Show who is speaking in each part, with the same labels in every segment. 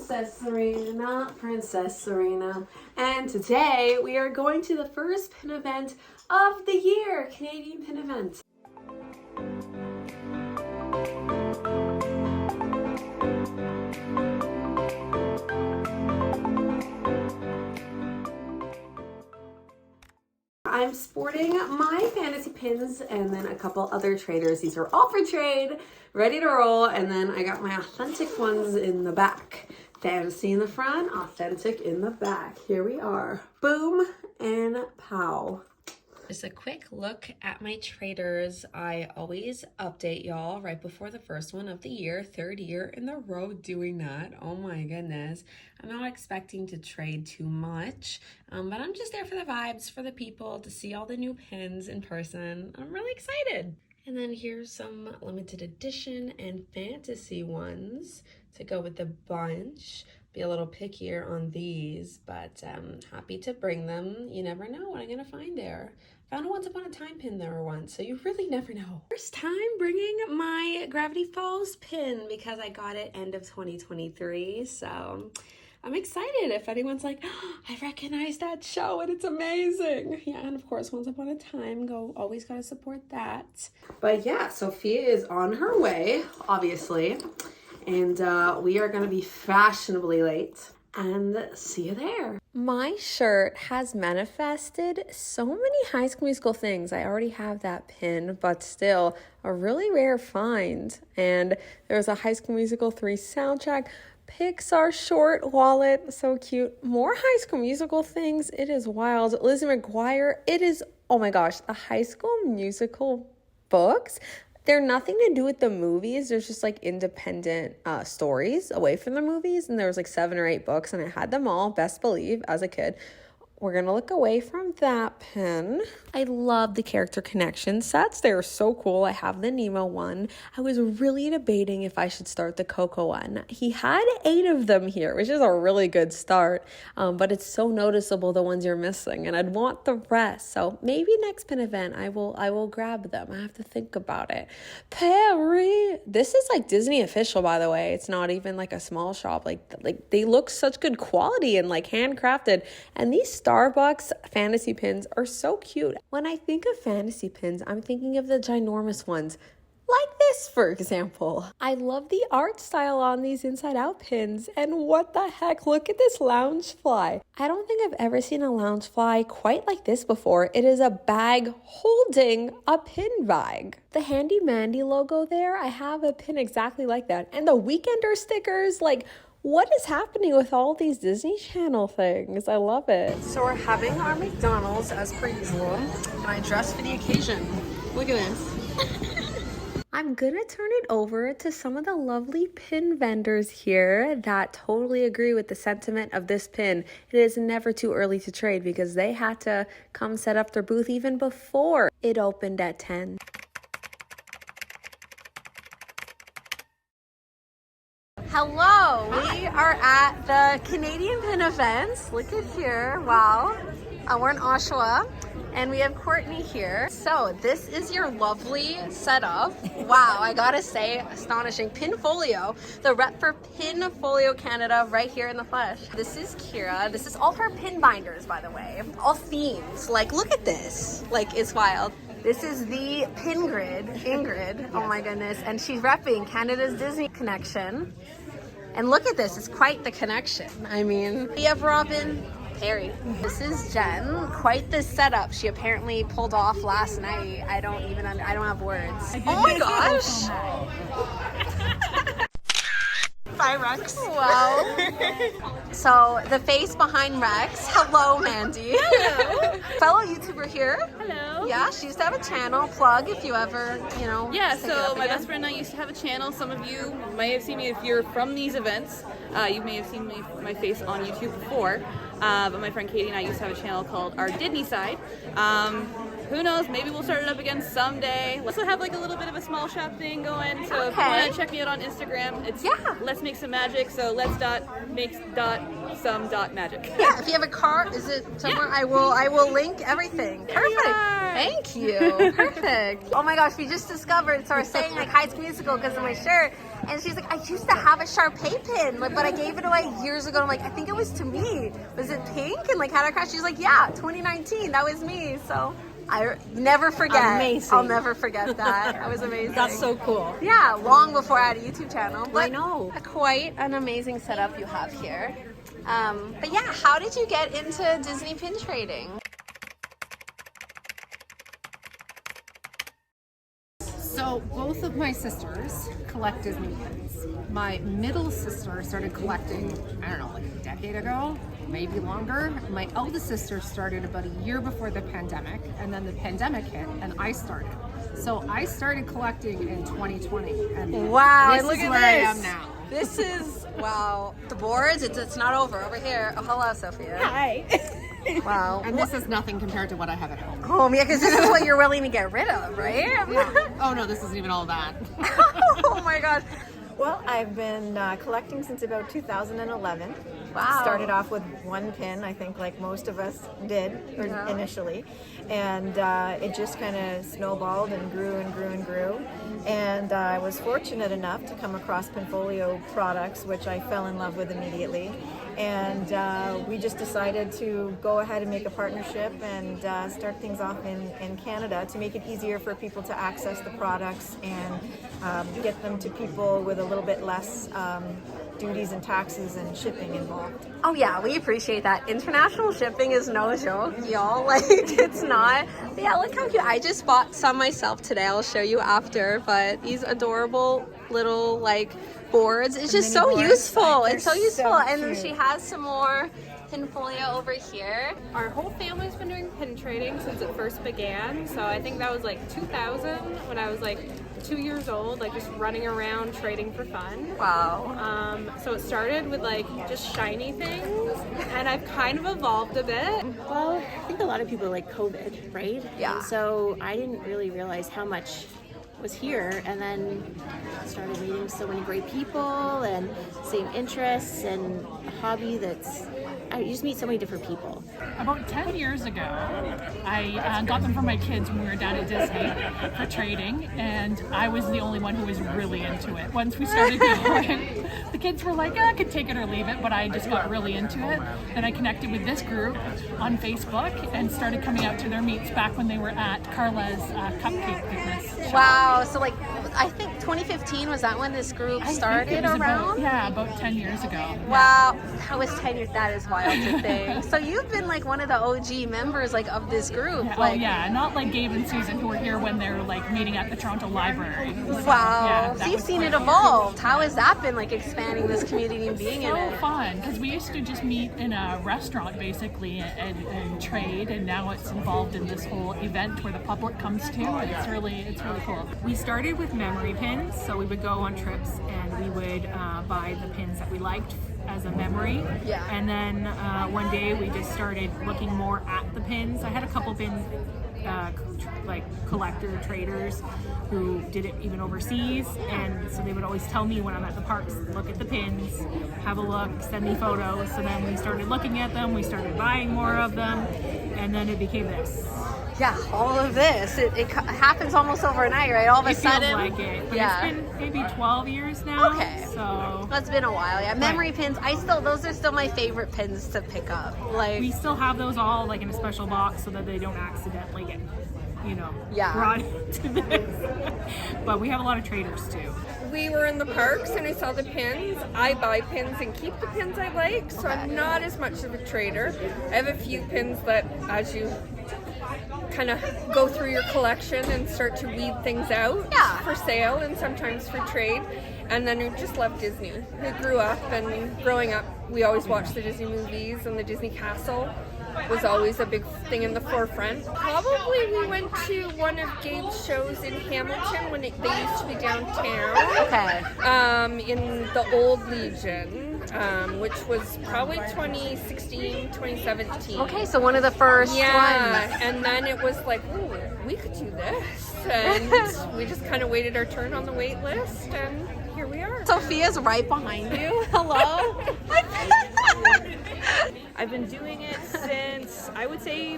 Speaker 1: Princess Serena. And today we are going to the first pin event of the year, Canadian pin event. I'm sporting my fantasy pins and then a couple other traders. These are all for trade, ready to roll. And then I got my authentic ones in the back. Fantasy in the front, authentic in the back. Here we are. Boom and pow. Just a quick look at my traders. I always update y'all right before the first one of the year, third year in the row doing that. Oh my goodness. I'm not expecting to trade too much, but I'm just there for the vibes, for the people, to see all the new pins in person. I'm really excited. And then here's some limited edition and fantasy ones to go with the bunch. Be a little pickier on these, but happy to bring them. You never know what I'm gonna find there. Found a Once Upon a Time pin there once, so you really never know. First time bringing my Gravity Falls pin because I got it end of 2023, so I'm excited if anyone's like, oh, I recognize that show and it's amazing. Yeah, and of course, Once Upon a Time, always gotta support that. But yeah, Sophia is on her way, obviously, and we are gonna be fashionably late. And see you there. My shirt has manifested so many High School Musical things. I already have that pin, but still a really rare find. And there's a High School Musical 3 soundtrack, Pixar short wallet, so cute. More High School Musical things. It is wild. Lizzie McGuire. It is, oh my gosh, the High School Musical books. They're nothing to do with the movies. There's just like independent stories away from the movies. And there was like 7 or 8 books and I had them all, best believe, as a kid. We're going to look away from that pin. I love the character connection sets. They're so cool. I have the Nemo one. I was really debating if I should start the Coco one. He had 8 of them here, which is a really good start. But it's so noticeable, the ones you're missing. And I'd want the rest. So maybe next pin event, I will grab them. I have to think about it. Perry. This is like Disney official, by the way. It's not even like a small shop. Like they look such good quality and like handcrafted. And these Starbucks fantasy pins are so cute. When I think of fantasy pins, I'm thinking of the ginormous ones. Like this, for example. I love the art style on these inside out pins. And what the heck, look at this lounge fly. I don't think I've ever seen a lounge fly quite like this before. It is a bag holding a pin bag. The Handy Mandy logo there, I have a pin exactly like that. And the Weekender stickers, like, what is happening with all these Disney Channel things? I love it. So we're having our McDonald's as per usual, and I dressed for the occasion. Look at this. I'm gonna turn it over to some of the lovely pin vendors here that totally agree with the sentiment of this pin. It is never too early to trade because they had to come set up their booth even before it opened at 10. Hello, we are at the Canadian pin event. Look at here, wow. We're in Oshawa and we have Courtney here. So this is your lovely setup. Wow, I gotta say, astonishing. Pinfolio, the rep for Pinfolio Canada right here in the flesh. This is Kira. This is all her pin binders, by the way. All themes, like look at this, like it's wild. This is the pin grid, Ingrid, oh my goodness. And she's repping Canada's Disney connection. And look at this, it's quite the connection. I mean, we have Robin, Perry. This is Jen, quite the setup she apparently pulled off last night. I don't have words. Oh my gosh.
Speaker 2: Bye, Rex.
Speaker 1: Wow. So the face behind Rex. Hello, Mandy.
Speaker 2: Hello.
Speaker 1: Fellow YouTuber here.
Speaker 2: Hello.
Speaker 1: Yeah, she used to have a channel. Plug if you ever,
Speaker 2: Yeah, so my best friend and I used to have a channel. Some of you may have seen me if you're from these events. You may have seen my face on YouTube before. But my friend Katie and I used to have a channel called Our Disney Side. Who knows, maybe we'll start it up again someday. We also have like a little bit of a small shop thing going, so if you want to check me out on Instagram, it's Let's Make Some Magic, so let's.make.some.magic.
Speaker 1: Yeah, if you have a cart, is it somewhere? Yeah. I will link everything. Perfect. Thank you. Perfect. Oh my gosh, we just discovered, so I was saying like High School Musical because of my shirt, And she's like, I used to have a Sharpay pin, like, but I gave it away years ago. I'm like, I think it was to me. Was it pink? And like had a crash. She's like, yeah, 2019, that was me. So I never forget.
Speaker 3: Amazing.
Speaker 1: I'll never forget that. That was amazing.
Speaker 3: That's so cool.
Speaker 1: Yeah, long before I had a YouTube channel. But
Speaker 3: I know.
Speaker 1: Quite an amazing setup you have here. But yeah, how did you get into Disney pin trading?
Speaker 3: So both of my sisters collect Disney pins. My middle sister started collecting, I don't know, like a decade ago, maybe longer. My eldest sister started about a year before the pandemic, and then the pandemic hit, and I started. So I started collecting in 2020, and
Speaker 1: Wow,
Speaker 3: this
Speaker 1: and look
Speaker 3: is
Speaker 1: at
Speaker 3: where
Speaker 1: this.
Speaker 3: I am now.
Speaker 1: This is, wow. The boards, it's not over here. Oh, hello, Sophia.
Speaker 3: Hi.
Speaker 1: Wow.
Speaker 3: And this is nothing compared to what I have at home.
Speaker 1: Oh, yeah, because this is what you're willing to get rid of, right?
Speaker 3: Yeah. Oh no, this isn't even all that.
Speaker 1: Oh my gosh.
Speaker 4: Well, I've been collecting since about 2011.
Speaker 1: Wow.
Speaker 4: Started off with one pin, I think, like most of us did initially. And it just kind of snowballed and grew and grew and grew. And I was fortunate enough to come across Pinfolio products, which I fell in love with immediately. And we just decided to go ahead and make a partnership and start things off in Canada to make it easier for people to access the products and get them to people with a little bit less duties and taxes and shipping involved.
Speaker 1: Oh yeah, we appreciate that. International shipping is no joke, y'all. Like, it's not. But yeah, look how cute. I just bought some myself today. I'll show you after. But these adorable little like boards. It's just so
Speaker 4: boards,
Speaker 1: useful.
Speaker 4: like,
Speaker 1: It's so
Speaker 4: they're
Speaker 1: useful.
Speaker 4: so
Speaker 1: And then
Speaker 4: cute.
Speaker 1: she has some more Pinfolio over here.
Speaker 5: Our whole family's been doing pin trading since it first began. So I think that was like 2000 when I was like 2 years old, like just running around trading for fun.
Speaker 1: Wow.
Speaker 5: So it started with like just shiny things, and I've kind of evolved a bit.
Speaker 6: Well, I think a lot of people like COVID, right?
Speaker 1: Yeah.
Speaker 6: And so I didn't really realize how much was here, and then started meeting so many great people and same interests and a hobby that's, you just meet so many different people.
Speaker 7: About 10 years ago, I got them for my kids when we were down at Disney for trading, and I was the only one who was really into it. Once we started going, the kids were like, I could take it or leave it, but I just got really into it. Then I connected with this group on Facebook and started coming out to their meets back when they were at Carla's Cupcake Fitness shop.
Speaker 1: Wow. So like, I think 2015 was that when this group
Speaker 7: I think
Speaker 1: started
Speaker 7: it was
Speaker 1: around?
Speaker 7: about 10 years ago.
Speaker 1: Wow, that was 10 years. That is wild to think. So you've been like one of the OG members like of this group.
Speaker 7: Yeah,
Speaker 1: Like,
Speaker 7: oh yeah, not like Gabe and Susan who were here when they were like meeting at the Toronto Library. So,
Speaker 1: wow.
Speaker 7: yeah,
Speaker 1: So
Speaker 7: that
Speaker 1: you've
Speaker 7: was
Speaker 1: seen it
Speaker 7: quite-
Speaker 1: evolve. How has that been like expanding this community and being in
Speaker 7: So
Speaker 1: it?
Speaker 7: fun because we used to just meet in a restaurant basically and trade, and now it's involved in this whole event where the public comes to, and it's really cool.
Speaker 8: We started with memory pins, so we would go on trips and we would buy the pins that we liked as a memory.
Speaker 1: Yeah.
Speaker 8: And then one day we just started looking more at the pins. I had a couple pin like collector traders who did it even overseas, and so they would always tell me when I'm at the parks, look at the pins, have a look, send me photos. So then we started looking at them, we started buying more of them, and then it became this.
Speaker 1: Yeah, all of this. It happens almost overnight, right? All of a
Speaker 8: It feels
Speaker 1: sudden.
Speaker 8: like it, but
Speaker 1: yeah.
Speaker 8: it's been maybe 12 years now.
Speaker 1: Okay.
Speaker 8: So
Speaker 1: That's been a while. Yeah, memory pins. Those are still my favorite pins to pick up. Like,
Speaker 8: we still have those all like in a special box so that they don't accidentally get,
Speaker 1: Yeah.
Speaker 8: brought into this. But we have a lot of traders too.
Speaker 9: We were in the parks and I saw the pins. I buy pins and keep the pins I like, so I'm not as much of a trader. I have a few pins that, as you kind of go through your collection and start to weed things out for sale and sometimes for trade. And then we just love Disney. We grew up, and growing up, we always watched the Disney movies, and the Disney Castle was always a big thing in the forefront. Probably we went to one of Gabe's shows in Hamilton when they used to be downtown.
Speaker 1: okay.
Speaker 9: In the old Legion, which was probably 2016, 2017.
Speaker 1: Okay, so one of the first ones.
Speaker 9: Yeah, and then it was like, ooh, we could do this. And we just kind of waited our turn on the wait list, and here we are.
Speaker 1: Sophia's right behind you. Hello.
Speaker 2: I've been doing it since, I would say,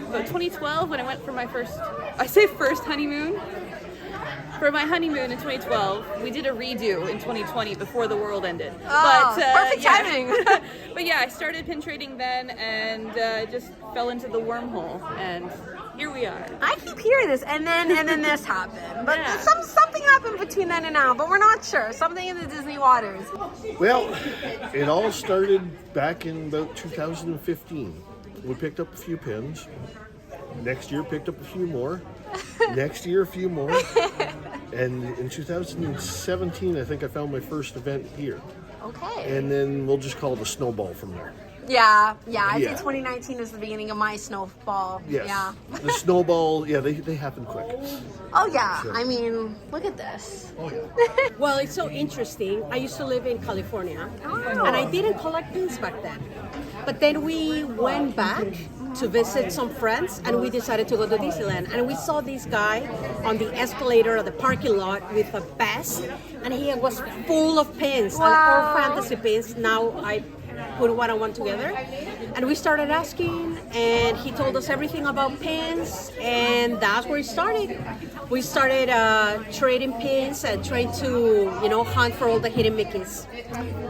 Speaker 2: about 2012 when I went for my first honeymoon. for my honeymoon in 2012, we did a redo in 2020 before the world ended.
Speaker 1: Oh, perfect
Speaker 2: yeah.
Speaker 1: timing.
Speaker 2: But yeah, I started pin trading then and just fell into the wormhole, and here we are.
Speaker 1: I keep hearing this, and then this happened. But
Speaker 2: Yeah.
Speaker 1: something happened between then and now, but we're not sure. Something in the Disney waters.
Speaker 10: Well, it all started back in about 2015. We picked up a few pins. Next year, picked up a few more. Next year, a few more. And in 2017, I think I found my first event here.
Speaker 1: Okay.
Speaker 10: And then we'll just call it a snowball from there.
Speaker 1: Yeah. I'd say
Speaker 10: Yeah.
Speaker 1: 2019 is the beginning of my snowball.
Speaker 10: Yes.
Speaker 1: Yeah.
Speaker 10: The snowball, yeah, they happen quick.
Speaker 1: Oh yeah.
Speaker 10: Sure.
Speaker 1: I mean, look at this.
Speaker 10: Oh, yeah.
Speaker 11: Well, it's so interesting. I used to live in California, and I didn't collect pins back then. But then we went back to visit some friends, and we decided to go to Disneyland. And we saw this guy on the escalator at the parking lot with a vest, and he was full of pins, and all fantasy pins. Now I put one and one together, and we started asking, and he told us everything about pins, and that's where it started. We started trading pins and trying to, hunt for all the hidden Mickeys.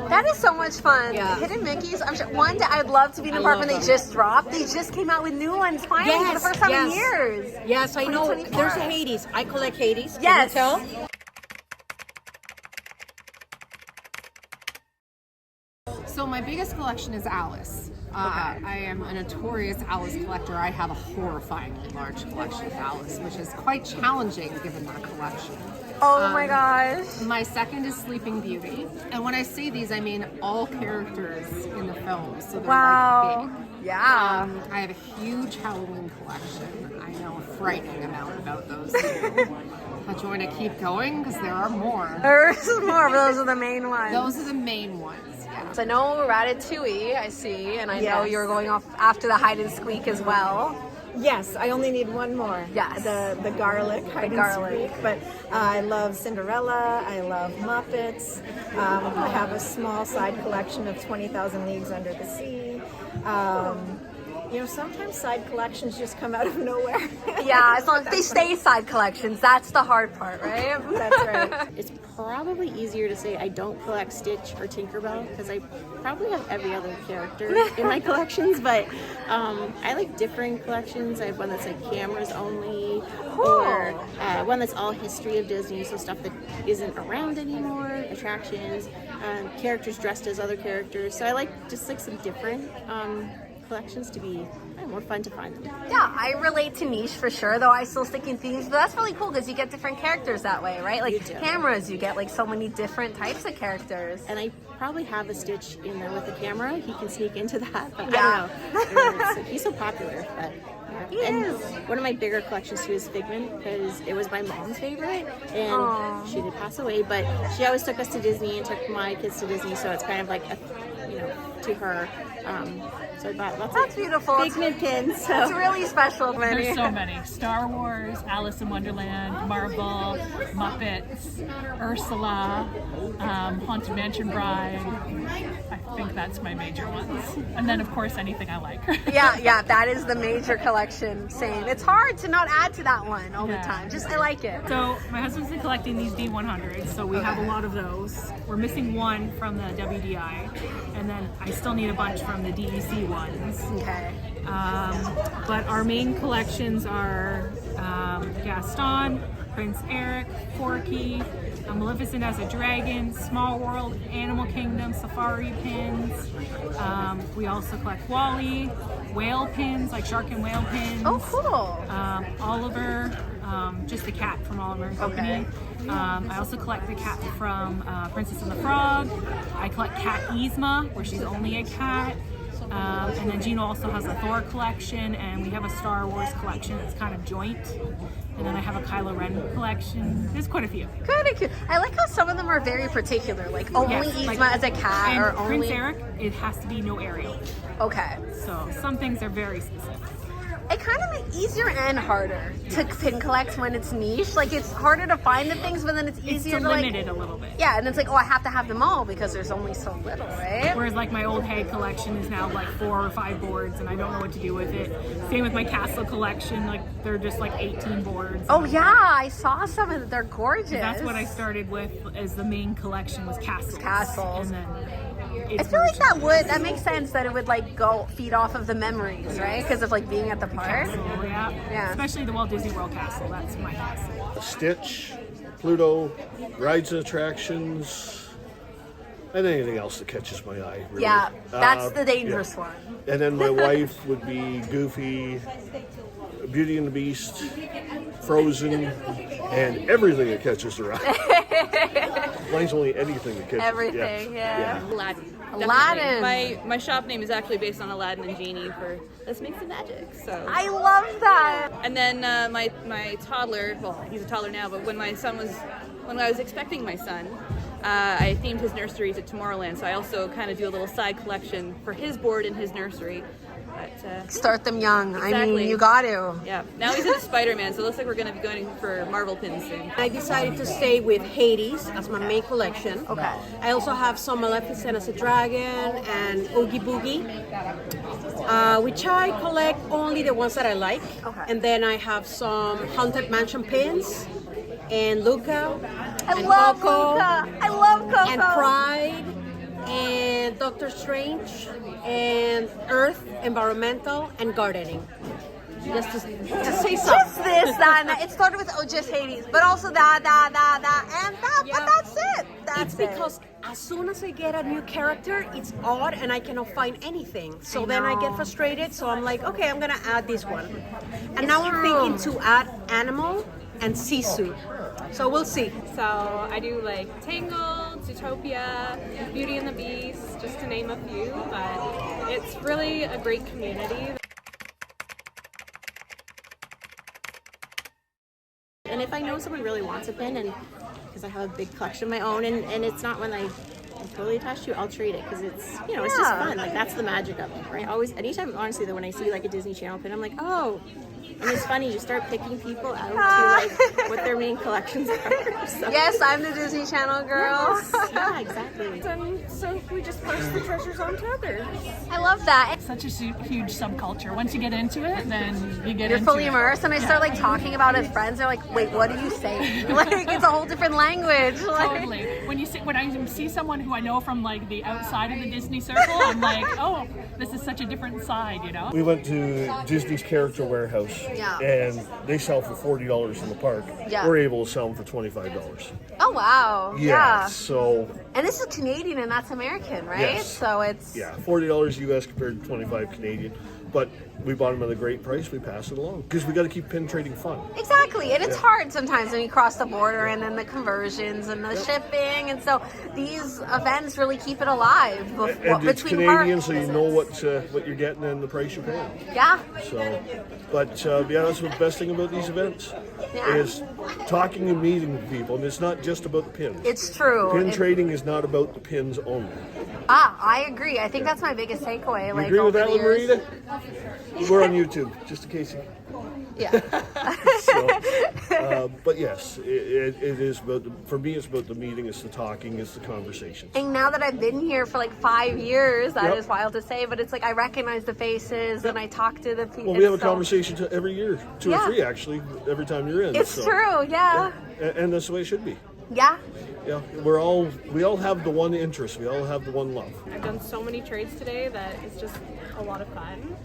Speaker 1: That is so much fun.
Speaker 11: Yeah.
Speaker 1: Hidden Mickeys. I'm sure one day I'd love to be in a park when they just dropped. They just came out with new ones finally for the first time in years.
Speaker 11: Yes, I know.
Speaker 1: 2024.
Speaker 11: There's a Hades. I collect Hades.
Speaker 1: Yes.
Speaker 11: Can you tell?
Speaker 3: So my biggest collection is Alice. I am a notorious Alice collector. I have a horrifyingly large collection of Alice, which is quite challenging given my collection.
Speaker 1: Oh my gosh.
Speaker 3: My second is Sleeping Beauty. And when I say these, I mean all characters in the film. So they're like big.
Speaker 1: Yeah.
Speaker 3: I have a huge Halloween collection. I know a frightening amount about those too. But you want to keep going? Because there are more.
Speaker 1: There's more, but those are the main ones.
Speaker 3: Those are the main ones. Yeah.
Speaker 1: So I know Ratatouille, I see, and I know
Speaker 4: Yes.
Speaker 1: you're going off after the hide and squeak as well.
Speaker 4: Yes, I only need one more.
Speaker 1: Yes.
Speaker 4: The garlic, hide
Speaker 1: garlic.
Speaker 4: and squeak. But I love Cinderella. I love Muppets. I have a small side collection of 20,000 Leagues Under the Sea. Sometimes side collections just come out of nowhere.
Speaker 1: Yeah, as long as they stay side collections, that's the hard part, right?
Speaker 4: That's right.
Speaker 6: It's probably easier to say I don't collect Stitch or Tinkerbell because I probably have every other character in my collections, but I like different collections. I have one that's like cameras only, or one that's all history of Disney, so stuff that isn't around anymore, attractions, characters dressed as other characters. So I like just like some different collections to be more fun to find them.
Speaker 1: Yeah, I relate to niche for sure, though I still stick in themes, but that's really cool because you get different characters that way, right? Like cameras, you get like so many different types of characters.
Speaker 6: And I probably have a Stitch in there with a camera. He can sneak into that, but
Speaker 1: Yeah.
Speaker 6: I don't know. He's so popular. But, yeah.
Speaker 1: He is.
Speaker 6: One of my bigger collections too is Figment because it was my mom's favorite, and she did pass away. But she always took us to Disney and took my kids to Disney, so it's kind of like to her. So I bought lots
Speaker 1: That's
Speaker 6: of
Speaker 1: beautiful.
Speaker 6: Figment pins.
Speaker 1: It's
Speaker 6: So.
Speaker 1: really special, Manny.
Speaker 7: There's so many. Star Wars, Alice in Wonderland, Marvel, Muppets, Ursula, Haunted Mansion Bride. I think that's my major ones. And then, of course, anything I like.
Speaker 1: Yeah, that is the major collection. Same. It's hard to not add to that one all the
Speaker 7: Yeah.
Speaker 1: time. Just I like it.
Speaker 7: So my husband's been collecting these D100s, so we have a lot of those. We're missing one from the WDI, and then I still need a bunch from the DEC ones.
Speaker 1: Okay.
Speaker 7: But our main collections are Gaston, Prince Eric, Forky, Maleficent as a Dragon, Small World, Animal Kingdom, Safari pins. We also collect Wally, whale pins, like shark and whale pins.
Speaker 1: Oh, cool.
Speaker 7: Oliver, just the cat from Oliver and Company. I also collect the cat from Princess and the Frog. I collect Cat Yzma, where she's only a cat. And then Gino also has a Thor collection, and we have a Star Wars collection. It's kind of joint. And then I have a Kylo Ren collection. There's quite a few.
Speaker 1: Kind of cute. I like how some of them are very particular, like only Yzma as a cat,
Speaker 7: and
Speaker 1: or only
Speaker 7: Prince Eric, it has to be no Ariel.
Speaker 1: Okay.
Speaker 7: So some things are very specific.
Speaker 1: it kind of makes easier and harder to pin collect when it's niche. Like, it's harder to find the things, but then it's easier
Speaker 8: It's
Speaker 1: to like,
Speaker 8: limited a little bit.
Speaker 1: yeah, and it's like, oh, I have to have them all because there's only so little, right?
Speaker 8: Whereas like my old Hague collection is now like 4 or 5 boards, and I don't know what to do with it. Same with my Castle collection, like they're just like 18 boards.
Speaker 1: Oh yeah, I saw some of them. They're gorgeous.
Speaker 8: That's what I started with as the main collection was castles.
Speaker 1: Castles.
Speaker 8: And then
Speaker 1: I feel like that makes sense that it would like go feed off of the memories, right? Because of like being at the park.
Speaker 8: Castle, yeah.
Speaker 1: Yeah.
Speaker 8: Especially the Walt Disney World Castle. That's my castle.
Speaker 10: Stitch, Pluto, rides and attractions, and anything else that catches my eye. Really.
Speaker 1: Yeah, that's the dangerous
Speaker 10: yeah.
Speaker 1: one.
Speaker 10: And then my wife would be Goofy, Beauty and the Beast, Frozen, and everything that catches her eye. Mine's only anything that catches
Speaker 1: Everything, yeah.
Speaker 2: Aladdin.
Speaker 1: Aladdin.
Speaker 2: Definitely. My shop name is actually based on Aladdin and Genie for Let's Make Some Magic. So.
Speaker 1: I love that.
Speaker 2: And then my toddler, well, he's a toddler now, but when I was expecting my son, I themed his nursery to Tomorrowland, so I also kind of do a little side collection for his board in his nursery. But,
Speaker 1: start them young.
Speaker 2: Exactly.
Speaker 1: I mean, you got to.
Speaker 2: Yeah. Now he's into Spider-Man, so it looks like we're going to be going for Marvel pins soon.
Speaker 11: I decided to stay with Hades as my main collection.
Speaker 1: Okay.
Speaker 11: I also have some Maleficent as a dragon and Oogie Boogie, which I collect only the ones that I like.
Speaker 1: Okay.
Speaker 11: And then I have some Haunted Mansion pins and Luca.
Speaker 1: I
Speaker 11: and
Speaker 1: love
Speaker 11: Coco,
Speaker 1: Luca. I love Coco.
Speaker 11: and Pride and Doctor Strange and Earth, Environmental, and Gardening. Just to say something.
Speaker 1: Just this, that, and that. It started with just Hades, but also that, and that.
Speaker 11: Yeah.
Speaker 1: But that's it.
Speaker 11: It's because as soon as I get a new character, it's odd and I cannot find anything. So then I get frustrated. So I'm like, okay, I'm gonna add this one. And now I'm thinking to add animal and Sisu. So we'll see.
Speaker 5: So I do like Tangled, Zootopia, Beauty and the Beast, just to name a few, but it's really a great community.
Speaker 6: And if I know someone really wants a pin, and because I have a big collection of my own, and it's not one I'm totally attached to, I'll trade it because it's, you know, it's just fun. Like, that's the magic of it, right? Always, anytime, honestly, that when I see like a Disney Channel pin, I'm like, oh. And it's funny, you start picking people out to like what their main collections are. So.
Speaker 1: Yes, I'm the Disney Channel girl.
Speaker 6: Yes. Yeah, exactly.
Speaker 9: And so we just pass the treasures on to others.
Speaker 1: I love that.
Speaker 7: Such a huge subculture. Once you get into it, then you get
Speaker 1: You're
Speaker 7: into
Speaker 1: fully
Speaker 7: it.
Speaker 1: immersed, and I start like talking about it. Friends are like, "Wait, what are you saying?" Like, it's a whole different language. Like,
Speaker 7: Totally. When I see someone who I know from like the outside of the Disney circle, I'm like, oh, this is such a different side, you know?
Speaker 10: We went to Disney's Character Warehouse, and they sell for $40 in the park.
Speaker 1: Yeah.
Speaker 10: We're able to sell them for $25.
Speaker 1: oh wow, yeah.
Speaker 10: So
Speaker 1: And this is Canadian, and that's American, right?
Speaker 10: Yes.
Speaker 1: So it's
Speaker 10: $40 US compared to $25 Canadian. But we bought them at a great price. We pass it along because we got to keep pin trading fun.
Speaker 1: Exactly, and it's hard sometimes when you cross the border, and then the conversions and the shipping, and so these events really keep it alive
Speaker 10: And it's
Speaker 1: between
Speaker 10: Canadian,
Speaker 1: parks.
Speaker 10: so you know what you're getting and the price you're paying.
Speaker 1: Yeah,
Speaker 10: So, but yeah, that's the best thing about these events
Speaker 1: Yeah.
Speaker 10: is talking and meeting with people, and it's not just about the pins.
Speaker 1: it's true.
Speaker 10: Pin trading is not about the pins only.
Speaker 1: I agree. I think that's my biggest takeaway.
Speaker 10: You
Speaker 1: Like
Speaker 10: agree with
Speaker 1: over
Speaker 10: that
Speaker 1: the
Speaker 10: one,
Speaker 1: years.
Speaker 10: Marita? We're on YouTube, just in case you.
Speaker 1: Yeah.
Speaker 10: So, but yes, it is about for me. It's about the meeting. It's the talking. It's the conversations.
Speaker 1: And now that I've been here for like 5 years, that
Speaker 10: Yep.
Speaker 1: is wild to say, but it's like I recognize the faces and I talk to the people.
Speaker 10: Well, we have a conversation every year, 2
Speaker 1: Yeah.
Speaker 10: or 3 actually, every time you're in.
Speaker 1: It's
Speaker 10: so,
Speaker 1: true, yeah.
Speaker 10: And that's the way it should be.
Speaker 1: Yeah.
Speaker 10: Yeah, we all have the one interest. We all have the one love.
Speaker 5: I've done so many trades today that it's just a lot of fun.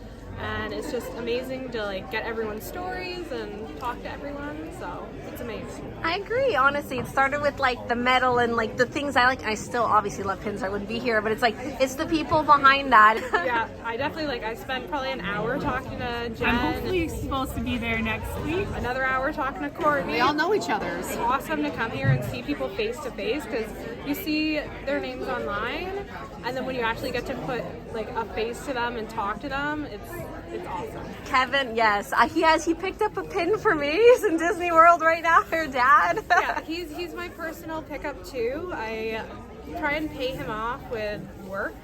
Speaker 5: And it's just amazing to like get everyone's stories and talk to everyone. So it's amazing.
Speaker 1: I agree, honestly. It started with like the metal and like the things I like. And I still obviously love pins. I wouldn't be here, but it's like it's the people behind that.
Speaker 5: Yeah, I definitely I spent probably an hour talking to Jen.
Speaker 7: I'm hopefully supposed to be there next week.
Speaker 5: Another hour talking to Courtney.
Speaker 3: We all know each other.
Speaker 5: It's awesome to come here and see people face to face because you see their names online, and then when you actually get to put like a face to them and talk to them, it's awesome.
Speaker 1: Kevin, yes, he picked up a pin for me. He's in Disney World right now. Her dad.
Speaker 5: Yeah, he's my personal pickup too. I try and pay him off with work.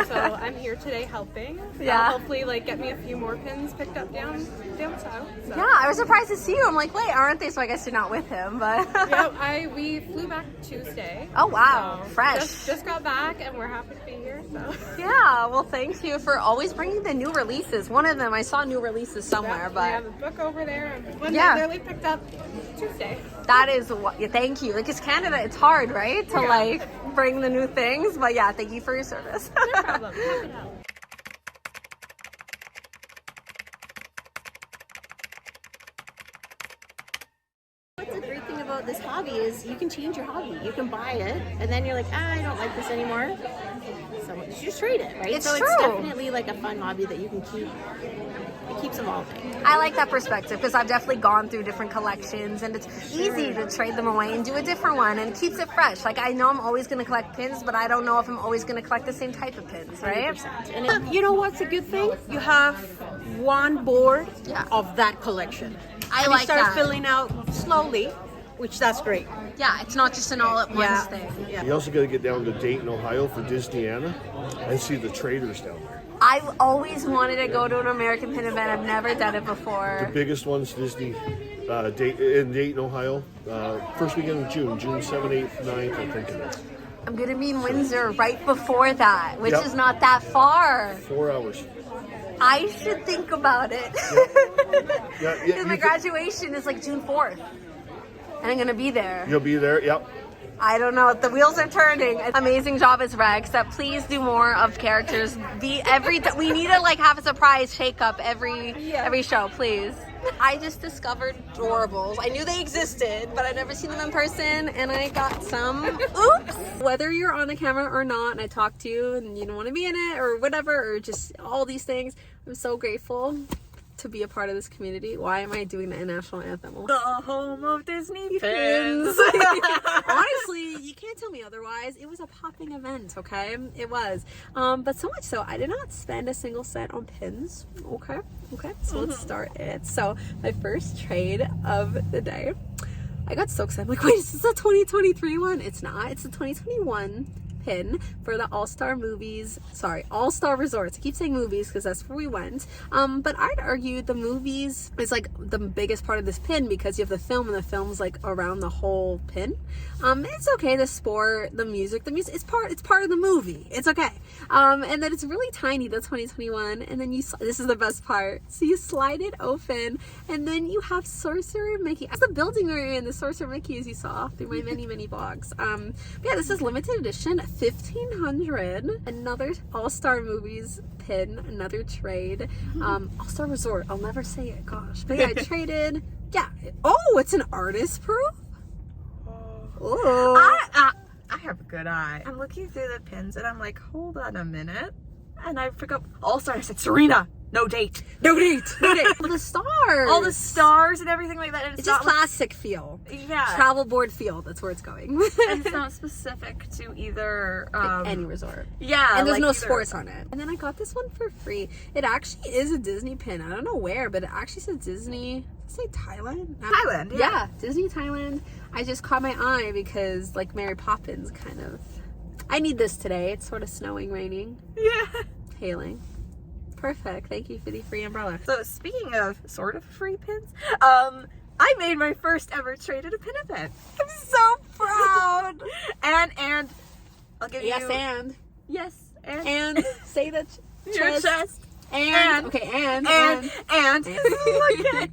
Speaker 5: So I'm here today helping.
Speaker 12: Yeah.
Speaker 5: Hopefully, like, get me a few more pins picked up down south. So.
Speaker 12: Yeah, I was surprised to see you. I'm like, wait, aren't they? So I guess you're not with him, but.
Speaker 5: Yeah, we flew back Tuesday.
Speaker 12: Oh wow,
Speaker 5: So
Speaker 12: fresh.
Speaker 5: Just got back, and we're happy to be here. So.
Speaker 12: Yeah, well, thank you for always bringing the new releases. One of them, I saw new releases somewhere,
Speaker 5: Yeah,
Speaker 12: but.
Speaker 5: we have a book over there, and one
Speaker 12: Yeah.
Speaker 5: literally picked up Tuesday.
Speaker 12: That is what, yeah, thank you. Like, it's Canada, it's hard, right? To like bring the new things, but yeah, thank you for your service.
Speaker 5: No problem. Happy to help.
Speaker 6: What's the great thing about this hobby is you can change your hobby. You can buy it, and then you're like, I don't like this anymore. So you just trade it, right?
Speaker 12: It's
Speaker 6: so
Speaker 12: true.
Speaker 6: it's definitely like a fun hobby that you can keep. It keeps evolving.
Speaker 12: I like that perspective because I've definitely gone through different collections and it's easy to trade them away and do a different one and it keeps it fresh. Like I know I'm always going to collect pins, but I don't know if I'm always going to collect the same type of pins, right?
Speaker 6: 100%. And
Speaker 11: You know what's a good thing? You have one board of that collection.
Speaker 12: I
Speaker 11: and
Speaker 12: like
Speaker 11: you start
Speaker 12: that.
Speaker 11: filling out slowly, which that's great.
Speaker 12: Yeah, it's not just an all at once
Speaker 11: Yeah.
Speaker 12: thing.
Speaker 11: Yeah.
Speaker 10: You also got to get down to Dayton, Ohio for Disneyana and see the traders down there.
Speaker 12: I've always wanted to go to an American pin event. I've never done it before.
Speaker 10: The biggest one's Disney in Dayton, Ohio. First weekend of June 7th, 8th, 9th, I think it is.
Speaker 12: I'm going to be in Windsor right before that, which
Speaker 10: Yep.
Speaker 12: is not that far.
Speaker 10: 4 hours.
Speaker 12: I should think about it.
Speaker 10: Yeah,
Speaker 12: Because my
Speaker 10: you
Speaker 12: graduation is like June 4th. And I'm going to be there.
Speaker 10: you'll be there. Yep.
Speaker 12: I don't know. The wheels are turning. Amazing job as Rex. That please do more of characters. We need to like have a surprise shake up every show, please. I just discovered Doorables. I knew they existed, but I'd never seen them in person, and I got some. Oops. Whether you're on the camera or not, and I talked to you, and you don't want to be in it, or whatever, or just all these things, I'm so grateful to be a part of this community. Why am I doing the national anthem?
Speaker 11: The home of Disney
Speaker 12: Pins. Honestly, you can't tell me otherwise. It was a popping event, okay? It was. But so much so, I did not spend a single cent on pins. Okay, so let's start it. So my first trade of the day, I got so excited. I'm like, wait, is this a 2023 one? It's not. It's a 2021 pin for the All-Star Resorts. I keep saying movies because that's where we went. But I'd argue the movies is like the biggest part of this pin because you have the film and the film's like around the whole pin. It's okay, the sport, the music, it's part of the movie. It's okay. And then it's really tiny, the 2021, and then this is the best part. So you slide it open and then you have Sorcerer Mickey. That's the building we're in, the Sorcerer Mickey, as you saw through my many vlogs. But yeah, this is limited edition, 1,500. Another All-Star Movies pin, another trade. All-Star Resort, I'll never say it, gosh. But yeah, I traded. Yeah. Oh, it's an artist proof? Oh.
Speaker 13: I have a good eye. I'm looking through the pins and I'm like, hold on a minute. And I forgot All-Star. I said, Serena, no date.
Speaker 12: No date. All the stars.
Speaker 13: All the stars and everything like that. And
Speaker 12: It's just classic feel.
Speaker 13: Yeah.
Speaker 12: Travel board feel. That's where it's going.
Speaker 13: And it's not specific to either
Speaker 12: any resort.
Speaker 13: Yeah.
Speaker 12: And there's
Speaker 13: like
Speaker 12: no
Speaker 13: either.
Speaker 12: sports on it. And then I got this one for free. It actually is a Disney pin. I don't know where, but it actually says Disney. Does it say Thailand?
Speaker 13: Thailand, yeah.
Speaker 12: Disney Thailand. I just caught my eye because like Mary Poppins kind of. I need this today. It's sort of snowing, raining.
Speaker 13: Yeah.
Speaker 12: Hailing. Perfect. Thank you for the free umbrella.
Speaker 13: So speaking of sort of free pins, I made my first ever trade at a pin event. I'm so proud. and I'll give you yes and
Speaker 12: say that
Speaker 13: your chest.
Speaker 12: And look at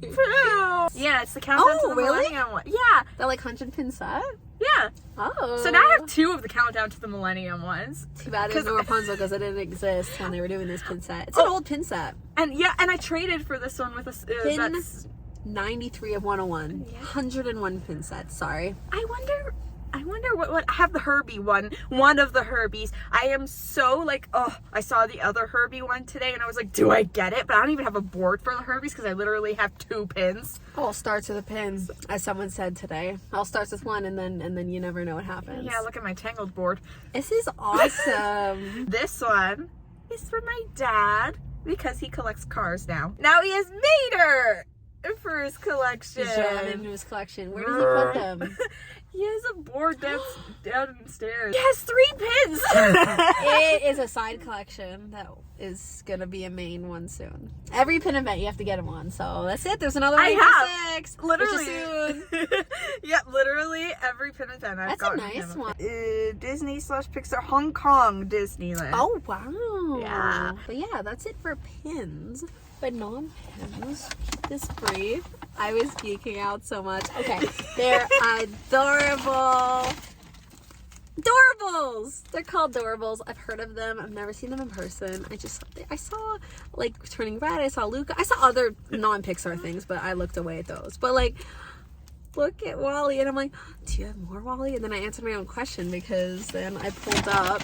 Speaker 13: Pooh. Yeah, it's the countdown to the millennium one. Yeah,
Speaker 12: the like 100 pin set.
Speaker 13: Yeah.
Speaker 12: Oh.
Speaker 13: So now I have 2 of the countdown to the millennium ones.
Speaker 12: Too bad there's no Rapunzel because it didn't exist when they were doing this pin set. It's an old pin set.
Speaker 13: And yeah, and I traded for this one with a
Speaker 12: pin 93 of 101. 101 pin sets. Sorry.
Speaker 13: I wonder what I have the Herbie one of the Herbies. I am so like, I saw the other Herbie one today and I was like, do I get it? But I don't even have a board for the Herbies because I literally have 2 pins.
Speaker 12: All starts with a pin, as someone said today. All starts with one and then you never know what happens.
Speaker 13: Yeah, look at my Tangled board.
Speaker 12: This is awesome.
Speaker 13: This one is for my dad because he collects cars now. Now he has Mater for his collection.
Speaker 12: He's into his collection. Where does he put them?
Speaker 13: He has a board downstairs. He has 3 pins.
Speaker 12: It is a side collection that is gonna be a main one soon. Every pin event you have to get them on. So that's it. There's another one.
Speaker 13: I have.
Speaker 12: 6,
Speaker 13: Literally.
Speaker 12: soon.
Speaker 13: Yeah, literally every pin event I've
Speaker 12: That's a
Speaker 13: gotten
Speaker 12: nice
Speaker 13: him.
Speaker 12: one.
Speaker 13: Disney/Pixar Hong Kong Disneyland.
Speaker 12: Oh wow.
Speaker 13: Yeah.
Speaker 12: But yeah, that's it for pins. But non-pins, keep this brief. I was geeking out so much. Okay, they're adorable. Adorables! They're called Adorables. I've heard of them. I've never seen them in person. I saw like Turning Red. I saw Luca. I saw other non-Pixar things, but I looked away at those. But like, look at Wally, and I'm like, do you have more Wally? And then I answered my own question because then I pulled up.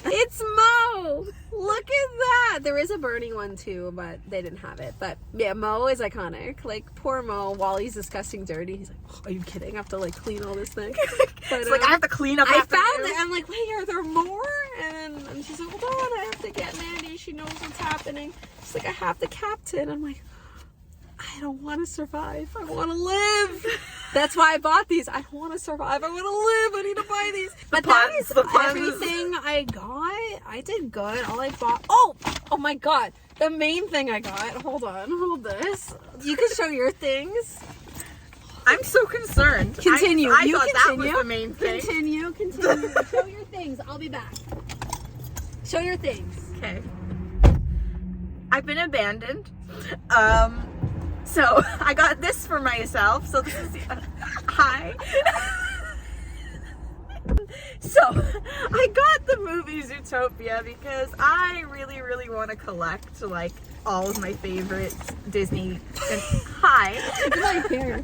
Speaker 12: It's Mo! Look at that! There is a Bernie one too, but they didn't have it. But yeah, Mo is iconic. Like, poor Mo. Wally's disgusting dirty. He's like, oh, are you kidding? I have to like clean all this thing. But,
Speaker 13: It's like I have to clean up
Speaker 12: I
Speaker 13: after
Speaker 12: found
Speaker 13: you.
Speaker 12: it. I'm like, wait, are there more? And she's like, hold on, I have to get Mandy. She knows what's happening. She's like, I have the captain. I'm like, I don't want to survive. I want to live. That's why I bought these. I don't want to survive. I want to live. I need to buy these. But that is everything I got. I did good. All I bought. Oh my God. The main thing I got. Hold on. Hold this. You can show your things.
Speaker 13: I'm so concerned.
Speaker 12: Continue.
Speaker 13: I
Speaker 12: You
Speaker 13: thought
Speaker 12: continue.
Speaker 13: that was the main thing.
Speaker 12: Continue. Show your things. I'll be back. Show your things.
Speaker 13: Okay. I've been abandoned. So I got this for myself. So this is hi. So I got the movie Zootopia because I really, really want to collect like all of my favorite Disney. Hi.
Speaker 12: Look at my hair.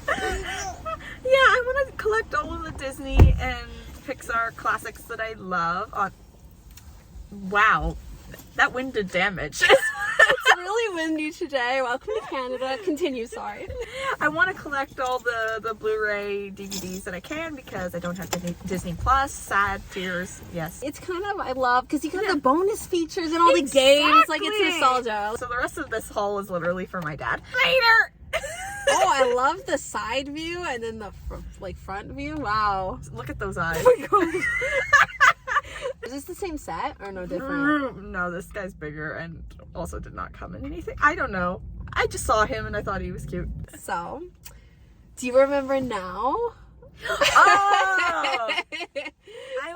Speaker 13: Yeah, I want to collect all of the Disney and Pixar classics that I love. Wow, that wind did damage.
Speaker 12: It's really windy today. Welcome to Canada. Continue, sorry.
Speaker 13: I want to collect all the Blu-ray DVDs that I can because I don't have Disney Plus. Sad tears. Yes.
Speaker 12: It's kind of, I love, because you got the bonus features and all the games. Like, it's nostalgia.
Speaker 13: So the rest of this haul is literally for my dad. Later!
Speaker 12: Oh, I love the side view and then the front view. Wow.
Speaker 13: Look at those eyes.
Speaker 12: Oh my God. Is this the same set or no different?
Speaker 13: No, this guy's bigger and also did not come in anything. I don't know. I just saw him and I thought he was cute.
Speaker 12: So, do you remember now?
Speaker 13: Oh!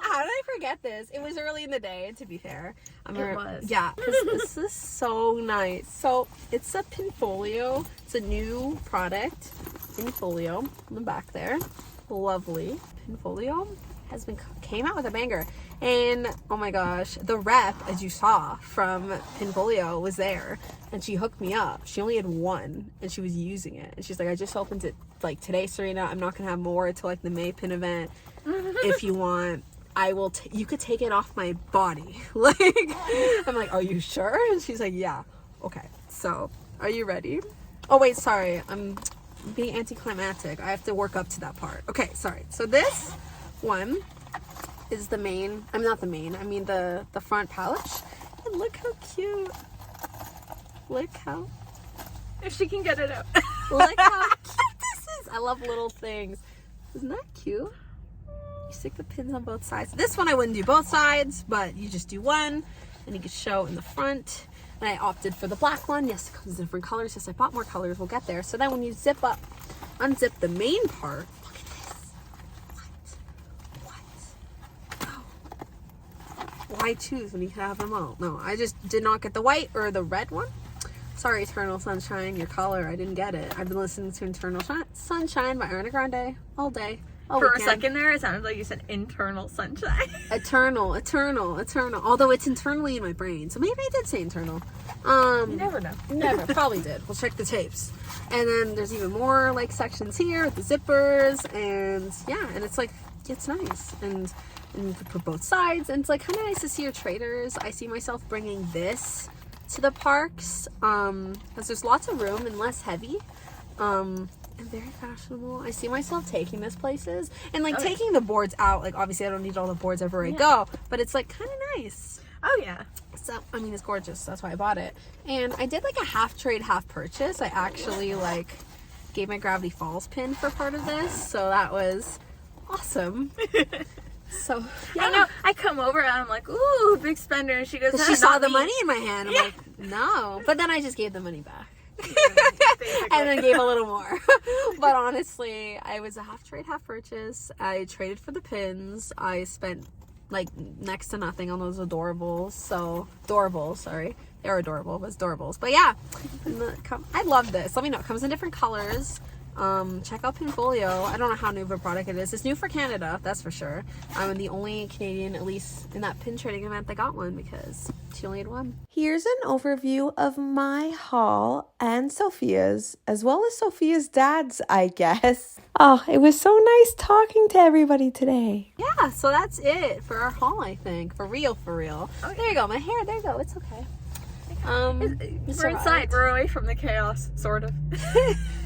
Speaker 12: How did I forget this? It was early in the day, to be fair.
Speaker 13: It was.
Speaker 12: Yeah, because this is so nice. So, it's a Pinfolio. It's a new product. Pinfolio on the back there. Lovely. Pinfolio came out with a banger. And oh my gosh, the rep, as you saw from Pinfolio, was there and she hooked me up. She only had one and she was using it, and she's like, I just opened it like today, Serena. I'm not gonna have more until like the May pin event. If you want, I will you could take it off my body. Like, I'm like, are you sure? And she's like, yeah. Okay, so are you ready? Oh wait, sorry, I'm being anticlimactic. I have to work up to that part. Okay, sorry. So this one is the main, I'm not the main, I mean the front pouch. And look how cute. Look how,
Speaker 13: if she can get it out.
Speaker 12: look how cute this is. I love little things. Isn't that cute? You stick the pins on both sides. This one I wouldn't do both sides, but you just do one and you can show in the front. And I opted for the black one. Yes, it comes in different colors. Yes, I bought more colors. We'll get there. So then when you unzip the main part, look at this. What? Oh. Why choose when you have them all? No, I just did not get the white or the red one. Sorry, Eternal Sunshine, your color. I didn't get it. I've been listening to Eternal Sunshine by Ariana Grande all day.
Speaker 13: For a second there, it sounded like you said internal sunshine.
Speaker 12: Eternal. Although it's internally in my brain, so maybe I did say internal.
Speaker 13: You never know.
Speaker 12: Never, probably did. We'll check the tapes. And then there's even more like sections here with the zippers, and yeah, and it's like, it's nice, and you can put both sides, and it's like kind of nice to see your traders. I see myself bringing this to the parks, because there's lots of room and less heavy. And very fashionable. I see myself taking this places and like taking the boards out. Like, obviously I don't need all the boards everywhere I go, but it's like kind of nice.
Speaker 13: Oh yeah.
Speaker 12: So I mean, it's gorgeous. That's why I bought it. And I did like a half trade, half purchase. I actually like gave my Gravity Falls pin for part of this, so that was awesome. So yeah.
Speaker 13: I know. I come over and I'm like, ooh, big spender. And she goes,
Speaker 12: she saw the money in my hand. I'm like, no. But then I just gave the money back. And then gave a little more. But honestly, I was a half trade, half purchase. I traded for the pins. I spent like next to nothing on those adorables. So adorables, sorry. They're adorable, but it's adorables. But yeah, I love this. Let me know. It comes in different colors. Check out Pinfolio. I don't know how new of a product it is. It's new for Canada, that's for sure. I'm the only Canadian, at least in that pin trading event, that got one because she only had one.
Speaker 14: Here's an overview of my haul and Sophia's, as well as Sophia's dad's, I guess. Oh, it was so nice talking to everybody today.
Speaker 12: Yeah, so that's it for our haul, I think. For real, for real. Oh, there you go. My hair, there you go. It's okay.
Speaker 13: We're inside. We're away from the chaos, sort of.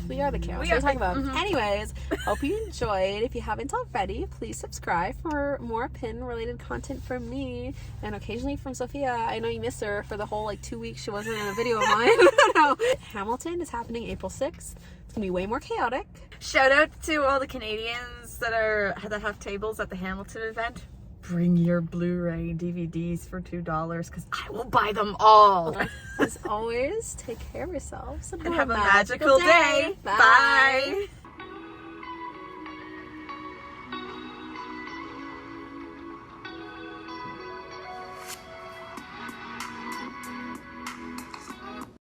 Speaker 12: We are the chaos. What are you talking about? Anyways, hope you enjoyed. If you haven't already, please subscribe for more pin-related content from me and occasionally from Sophia. I know you missed her for the whole 2 weeks she wasn't in a video of mine. No. Hamilton is happening April 6th. It's gonna be way more chaotic.
Speaker 13: Shout out to all the Canadians that have tables at the Hamilton event. Bring your Blu-ray DVDs for $2 because I will buy them all.
Speaker 12: As always, take care of yourselves
Speaker 13: and have a magical day.
Speaker 12: Bye.
Speaker 13: Bye.